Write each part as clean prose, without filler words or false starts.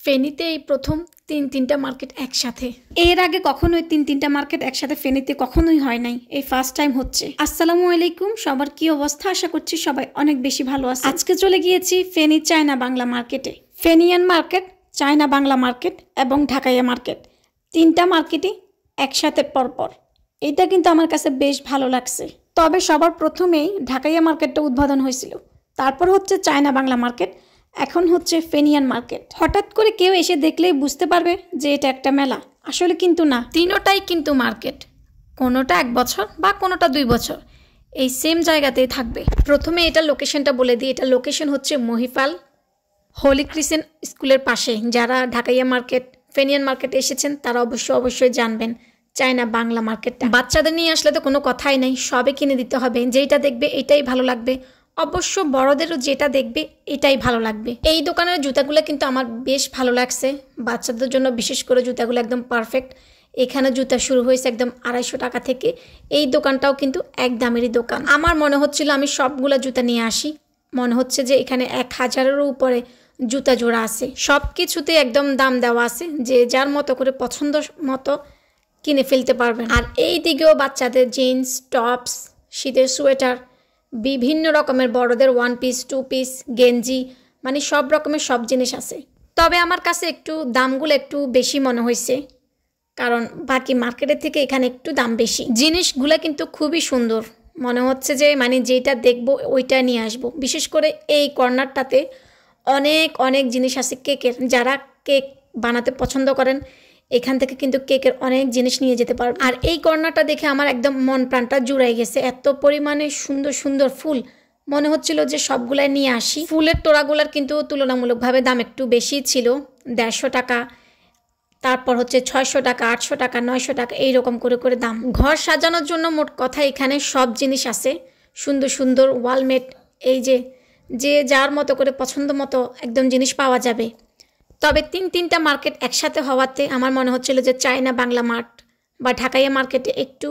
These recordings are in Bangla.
ফেনীতে এই প্রথম তিনটা মার্কেট একসাথে। এর আগে কখনোই তিনটা মার্কেট একসাথে ফেনীতে কখনোই হয় নাই, এই ফার্স্ট টাইম হচ্ছে। আসসালামু আলাইকুম, সবার কি অবস্থা? আশা করছি সবাই অনেক বেশি ভালো আছে। আজকে চলে গিয়েছি ফেনী চায়না বাংলা মার্কেটে। ফেনিয়ান মার্কেট, চায়না বাংলা মার্কেট এবং ঢাকাইয়া মার্কেট, তিনটা মার্কেটই একসাথে পরপর। এটা কিন্তু আমার কাছে বেশ ভালো লাগছে। তবে সবার প্রথমেই ঢাকাইয়া মার্কেটটা উদ্বোধন হয়েছিল, তারপর হচ্ছে চায়না বাংলা মার্কেট, এখন হচ্ছে ফেনিয়ান মার্কেট। হঠাৎ করে কেউ এসে দেখলেই বুঝতে পারবে যে এটা একটা মেলা, আসলে কিন্তু না। তিনোটাই কিন্তু মার্কেট, কোনোটা 1 বছর বা কোনোটা 2 বছর, এই সেম জায়গাতেই থাকবে। প্রথমে এটা লোকেশনটা বলে দিই। এটা লোকেশন হচ্ছে মহিপাল হোলি ক্রিসেন্ট স্কুলের পাশে। যারা ঢাকাইয়া মার্কেট, ফেনিয়ান মার্কেটে এসেছেন তারা অবশ্যই জানবেন চায়না বাংলা মার্কেটটা। বাচ্চাদের নিয়ে আসলে তো কোনো কথাই নেই, সবে কিনে দিতে হবে। যেইটা দেখবে এটাই ভালো লাগবে, অবশ্য বড়দেরও যেটা দেখবে এটাই ভালো লাগবে। এই দোকানের জুতাগুলো কিন্তু আমার বেশ ভালো লাগছে, বাচ্চাদের জন্য বিশেষ করে জুতাগুলো একদম পারফেক্ট। এখানে জুতা শুরু হয়েছে একদম 250 টাকা থেকে। এই দোকানটাও কিন্তু এক দামেরই দোকান। আমার মনে হচ্ছিল আমি সবগুলা জুতা নিয়ে আসি, মনে হচ্ছে যে এখানে 1000-এরও উপরে জুতা জোড়া আছে। সব কিছুতে একদম দাম দেওয়া আছে, যে যার মতো করে পছন্দ মতো কিনে ফেলতে পারবেন। আর এই দিকেও বাচ্চাদের জিন্স, টপস, শীতের সোয়েটার, বিভিন্ন রকমের বড়দের 1 পিস 2 পিস গেঞ্জি, মানে সব রকমের সব জিনিস আছে। তবে আমার কাছে একটু দামগুলো একটু বেশি মনে হয়েছে, কারণ বাকি মার্কেটের থেকে এখানে একটু দাম বেশি। জিনিসগুলো কিন্তু খুবই সুন্দর, মনে হচ্ছে যে মানে যেটা দেখবো ওইটা নিয়ে আসবো। বিশেষ করে এই কর্নারটাতে অনেক জিনিস আছে কেকের। যারা কেক বানাতে পছন্দ করেন এখান থেকে কিন্তু কেকের অনেক জিনিস নিয়ে যেতে পারবে। আর এই কর্নারটা দেখে আমার একদম মন প্রাণটা জুড়াই গেছে। এত পরিমাণে সুন্দর ফুল, মনে হচ্ছিল যে সবগুলাই নিয়ে আসি। ফুলের তোড়াগুলার কিন্তু তুলনামূলকভাবে দাম একটু বেশি ছিল, 150 টাকা, তারপর হচ্ছে 600 টাকা, 800 টাকা, 900 টাকা, এইরকম করে দাম। ঘর সাজানোর জন্য মোট কথা এখানে সব জিনিস আছে, সুন্দর ওয়ালমেট। এই যে যার মতো করে পছন্দ মতো একদম জিনিস পাওয়া যাবে। তবে তিনটা মার্কেট একসাথে হওয়াতে আমার মনে হচ্ছিল যে চায়না বাংলা মার্ট বা ঢাকাইয়া মার্কেটে একটু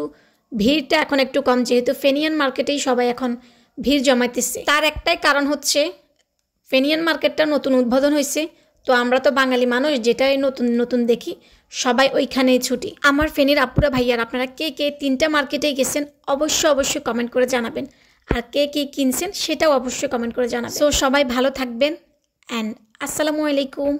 ভিড়টা এখন একটু কম, যেহেতু ফেনিয়ান মার্কেটেই সবাই এখন ভিড় জমাইতেছে। তার একটাই কারণ হচ্ছে ফেনিয়ান মার্কেটটা নতুন উদ্বোধন হয়েছে, তো আমরা তো বাঙালি মানুষ, যেটাই নতুন দেখি সবাই ওইখানেই ছুটি। আমার ফেনীর আপুরা ভাইয়ার, আপনারা কে তিনটা মার্কেটেই গেছেন অবশ্যই কমেন্ট করে জানাবেন। আর কে কিনছেন সেটাও অবশ্যই কমেন্ট করে জানাবেন। সো সবাই ভালো থাকবেন অ্যান্ড আসসালামু আলাইকুম।